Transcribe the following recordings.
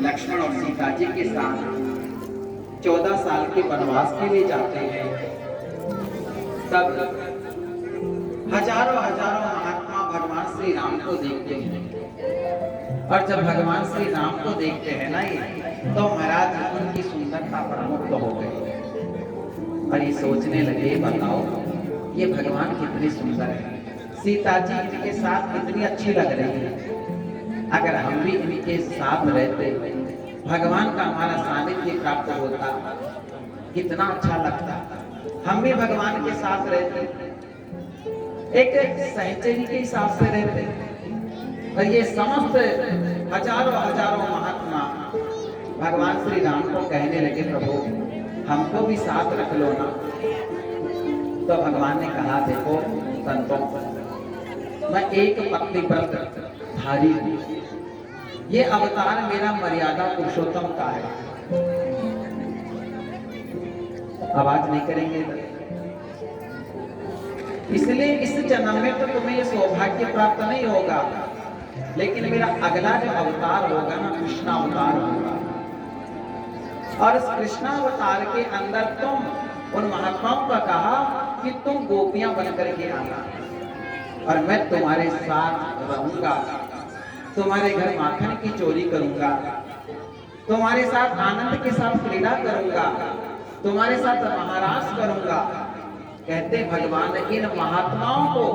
लक्ष्मण और सीता जी के साथ 14 साल के वनवास के लिए जाते हैं, तब हजारों हजारों महात्मा भगवान श्री राम को देखते हैं। और जब भगवान श्री राम को देखते हैं ना तो महाराज उनकी सुंदरता पर मुग्ध हो गए और ये सोचने लगे, बताओ ये भगवान कितने सुंदर है, सीता जी इनके साथ कितनी अच्छी लग रही है। अगर हम भी इनके साथ रहते, भगवान का हमारा सानिध्य प्राप्त होता, कितना अच्छा लगता। हम भी भगवान के साथ रहते, एक सहचरी के हिसाब से रहते। और ये समस्त हजारों हजारों महात्मा भगवान श्री राम को कहने लगे, प्रभु हमको भी साथ रख लो ना। तो भगवान ने कहा, देखो संतों, मैं एक पत्नी व्रत धारी हूं, ये अवतार मेरा मर्यादा पुरुषोत्तम का है। आवाज नहीं करेंगे, इसलिए इस जन्म में तो तुम्हें ये सौभाग्य प्राप्त नहीं होगा, लेकिन मेरा अगला जो अवतार होगा ना, कृष्ण अवतार होगा। और इस कृष्ण अवतार के अंदर तुम उन महात्माओं का कहा कि तुम गोपियां बनकर के आना और मैं तुम्हारे साथ रहूंगा, तुम्हारे घर माखन की चोरी करूंगा, तुम्हारे साथ आनंद के साथ क्रीड़ा करूंगा, तुम्हारे साथ महाराज करूंगा। कहते भगवान ने इन महात्माओं को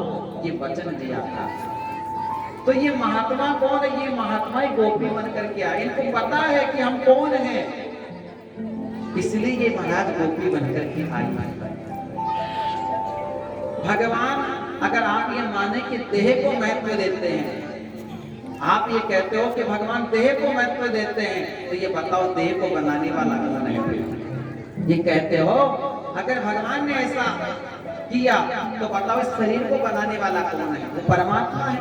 ये वचन दिया था। तो ये महात्मा कौन है? ये महात्मा ही गोपी बनकर के आए, इनको पता है कि हम कौन हैं, इसलिए ये महाराज गोपी बनकर के आई। भगवान, अगर आप ये माने कि देह को महत्व देते हैं, आप ये कहते हो कि भगवान देह को महत्व देते हैं, तो ये बताओ देह को बनाने वाला कौन है? ये कहते हो अगर भगवान ने ऐसा किया तो बताओ इस शरीर को बनाने वाला कौन है? वो परमात्मा है।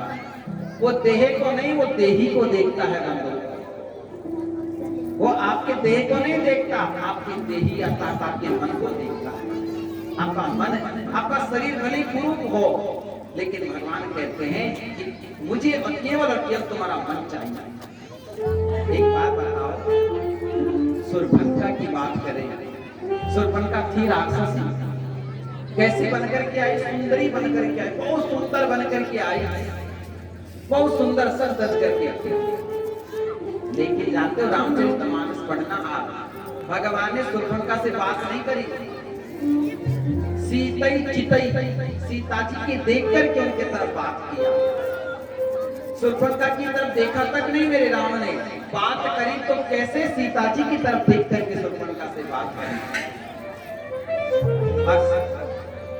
वो देह को नहीं, वो देही को देखता है बंधु। वो आपके देह को नहीं देखता, आपके देही अर्थात आपके मन को देखता है। आपका मन, आपका शरीर भले कुरूप हो, लेकिन भगवान कहते हैं कि मुझे केवल और केवल तुम्हारा मन चाहिए। एक बात बताओ, शूर्पणखा की बात करें। शूर्पणखा थी राक्षसी, कैसी बनकर के आई? सुंदरी बनकर के आई, बहुत सुंदर बनकर के आई, बहुत सुंदर सर सज करके आई। लेकिन जानते हो रामचरितमानस पढ़ना आप, भगवान ने शूर्पणखा से बात नहीं करी, सीतई चितई सीता जी के देख करके उनके तरफ बात किया। शूर्पणखा की तरफ देखा तक नहीं मेरे राम ने, बात करी तो कैसे सीता जी की तरफ देख करके शूर्पणखा से बात करी।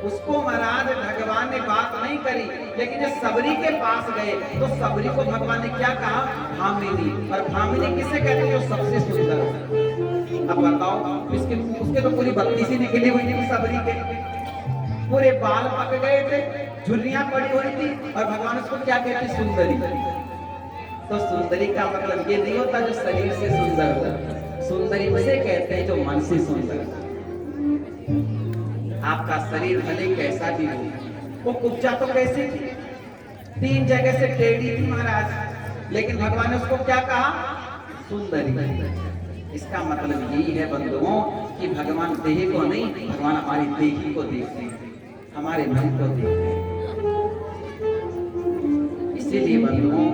उसको महाराज भगवान ने बात नहीं करी, लेकिन जब सबरी के पास गए तो सबरी को भगवान ने क्या कहा? भामिनी। और भामिनी किसे कहते हैं? जो सबसे सुंदर है। अब बताओ, उसके तो पूरी बत्ती सी निकली हुई थी सबरी के, पूरे बाल पक गए थे, झुर्रियां पड़ी हुई थी, और भगवान उसको क्या कहते? सुंदरी। तो सुंदरी का मतलब ये नहीं होता जो शरीर से सुंदर हो, सुंदरी उसे कहते हैं जो मन से सुंदर हो। आपका शरीर भले कैसा भी हो, वो कुब्जा तो कैसी थी, 3 जगह से टेढ़ी थी महाराज, लेकिन भगवान ने उसको क्या कहा? सुंदरी। इसका मतलब यही है बंधुओं कि भगवान देह को नहीं, भगवान हमारी देही को देखते हैं, हमारे मन को देखते हैं। इसीलिए बंधुओं,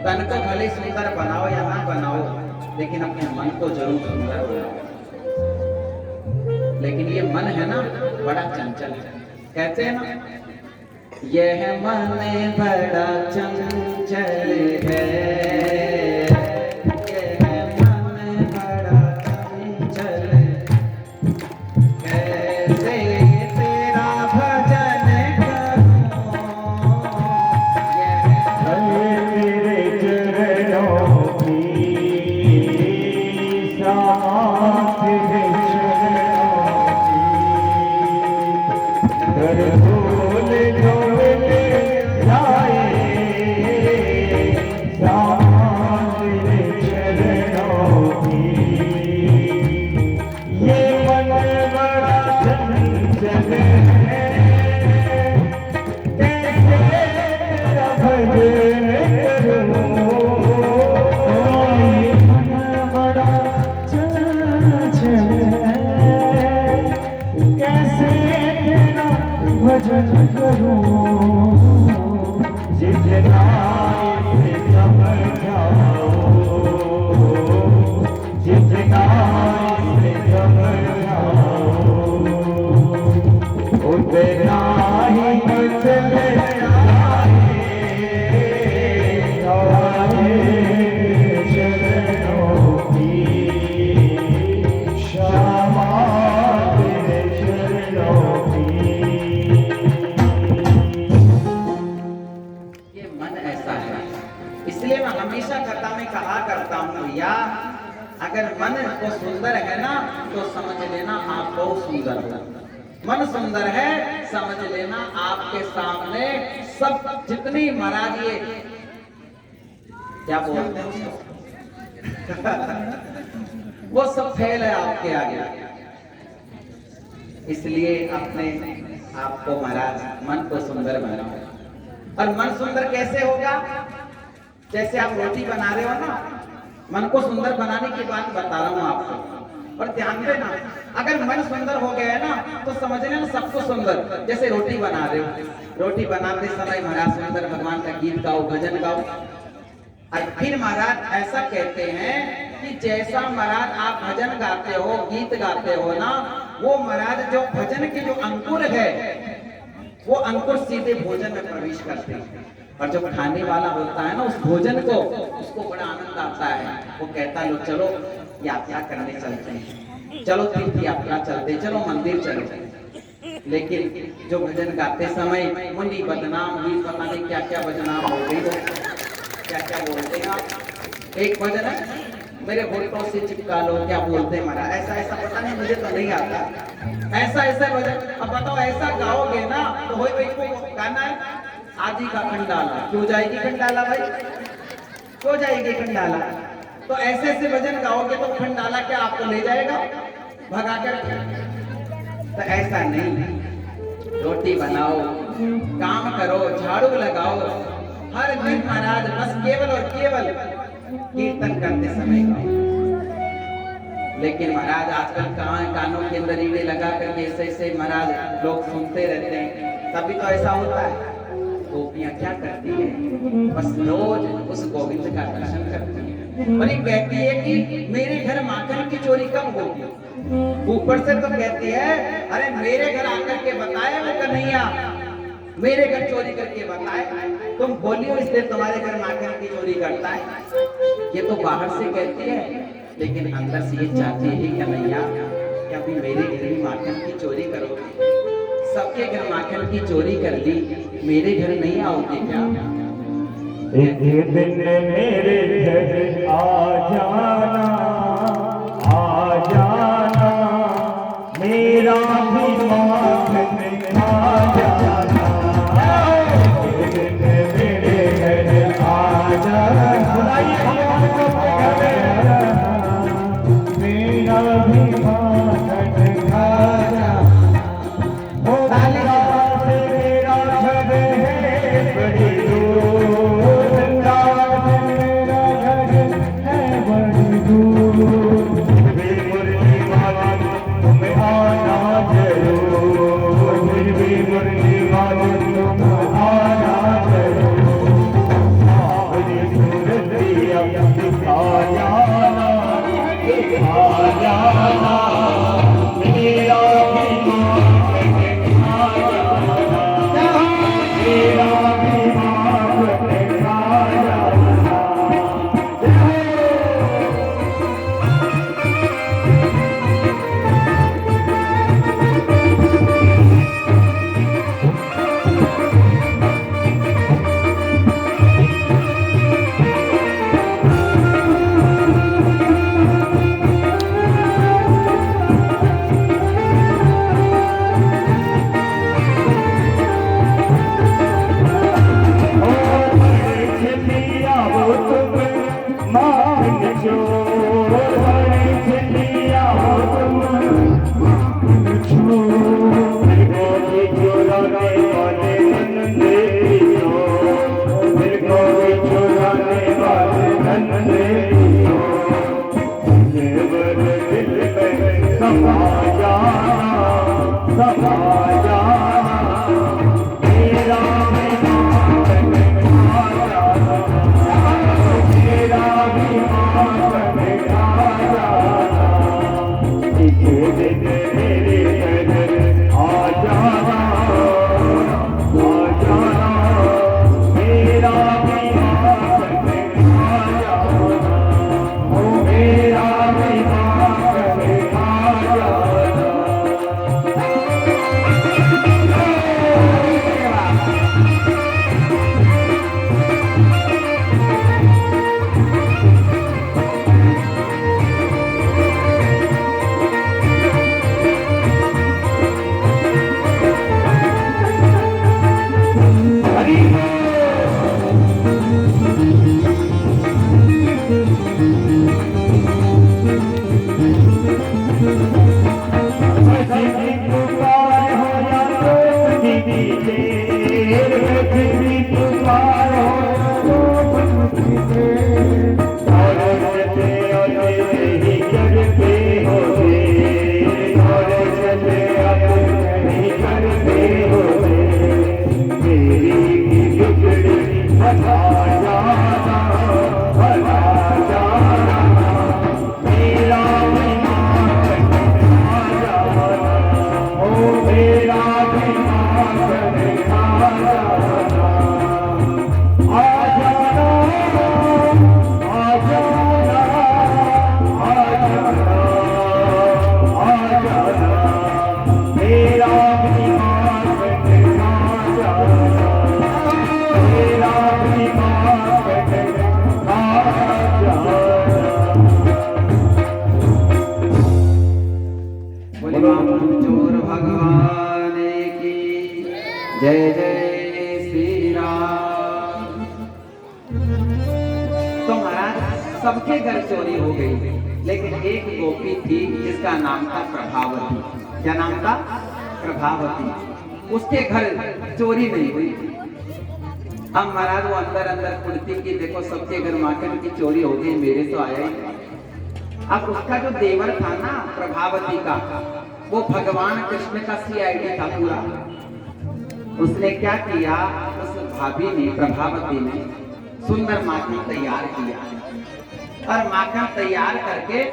तन को भले सुंदर बनाओ या ना बनाओ, लेकिन अपने मन को जरूर सुंदर बनाओ। लेकिन ये मन है ना, बड़ा चंचल है। कहते हैं ना, यह मन बड़ा चंचल है, भैया, अगर मन को सुंदर है ना तो समझ लेना आप बहुत सुंदर हो। मन सुंदर है, समझ लेना आपके सामने सब जितनी महाराज ये क्या बोलते हैं वो सब फेल है आपके आगे। इसलिए अपने आपको महाराज मन को सुंदर बनाओ। और मन सुंदर कैसे होगा? जैसे आप रोटी बना रहे हो ना, मन को सुंदर बनाने की बात बता रहा हूं आपको, और ध्यान देना, अगर मन सुंदर हो गया है ना तो समझ लेना सब कुछ सुंदर। जैसे रोटी बना रहे हो, रोटी बनाते समय महाराज सुंदर भगवान का गीत गाओ, भजन गाओ। और फिर महाराज ऐसा कहते हैं कि जैसा महाराज आप भजन गाते हो, गीत गाते हो ना, वो महाराज जो भजन के जो अंकुर है वो अंकुर सीधे भोजन में प्रवेश करते हैं। और जो खाने वाला होता है ना उस भोजन को, उसको बड़ा आनंद आता है। वो कहता है लो चलो यात्रा करने चलते हैं, चलो तीर्थ यात्रा चलते, चलो मंदिर चलते। लेकिन जो भजन गाते समय मुनि बदनाम हुई, पता नहीं क्या क्या बदनाम हो गई, क्या क्या बोलते हैं आप। एक भजन है मेरे होठों से चिपका लो, क्या बोलते हैं महाराज, ऐसा ऐसा पता नहीं, मुझे तो नहीं आता ऐसा ऐसा भजन। अब बताओ ऐसा गाओगे ना तो हो को गाना है आदि का खंडाला। क्यों जाएगी खंडाला भाई, क्यों जाएगी खंडाला? तो ऐसे ऐसे भजन गाओगे तो खंडाला क्या आपको ले जाएगा भगा कर? तो ऐसा नहीं, रोटी बनाओ, काम करो, झाड़ू लगाओ, हर दिन महाराज बस केवल और केवल कीर्तन करते समय गाओ। लेकिन महाराज आजकल कहाँ कानों के अंदर रीढ़े लगा करके ऐसे ऐसे महाराज लोग सुनते रहते हैं। तभी तो ऐसा होता है। गोपियां क्या करती है, बस रोज उस गोविंद का दर्शन करती है। और ये कहती है कि मेरे घर माखन की चोरी कब होगी। ऊपर से तो कहती है अरे मेरे घर आकर के बताए वो कन्हैया, मेरे घर चोरी करके बताए। तुम बोलियो इसलिए तुम्हारे घर माखन की चोरी करता है। ये तो बाहर से कहती है, लेकिन अंदर से ये चाहती है कन्हैया कि अभी मेरे घर ही माखन की चोरी करोगे। सबके घर माखन की चोरी कर ली, मेरे घर नहीं आओगे क्या? एक दिन मेरे घर आ जाना, आ जाना, मेरा भी माखन खा जाना। एक दिन मेरे घर आ जाना, मेरा भी माखन खा जाना। तो महाराज सबके घर चोरी हो गई, लेकिन एक गोपी थी जिसका नाम था प्रभावती। क्या नाम था? प्रभावती। उसके घर चोरी नहीं हुई। अब महाराज वो अंदर अंदर कुड़ती की देखो सबके घर माखन की चोरी हो गई, मेरे तो आया ही नहीं। अब उसका जो देवर था ना प्रभावती का, वो भगवान कृष्ण का CID था पूरा। उसने क्या किया, उस भाभी ने, प्रभावती ने सुंदर माखन तैयार किया और माखन तैयार करके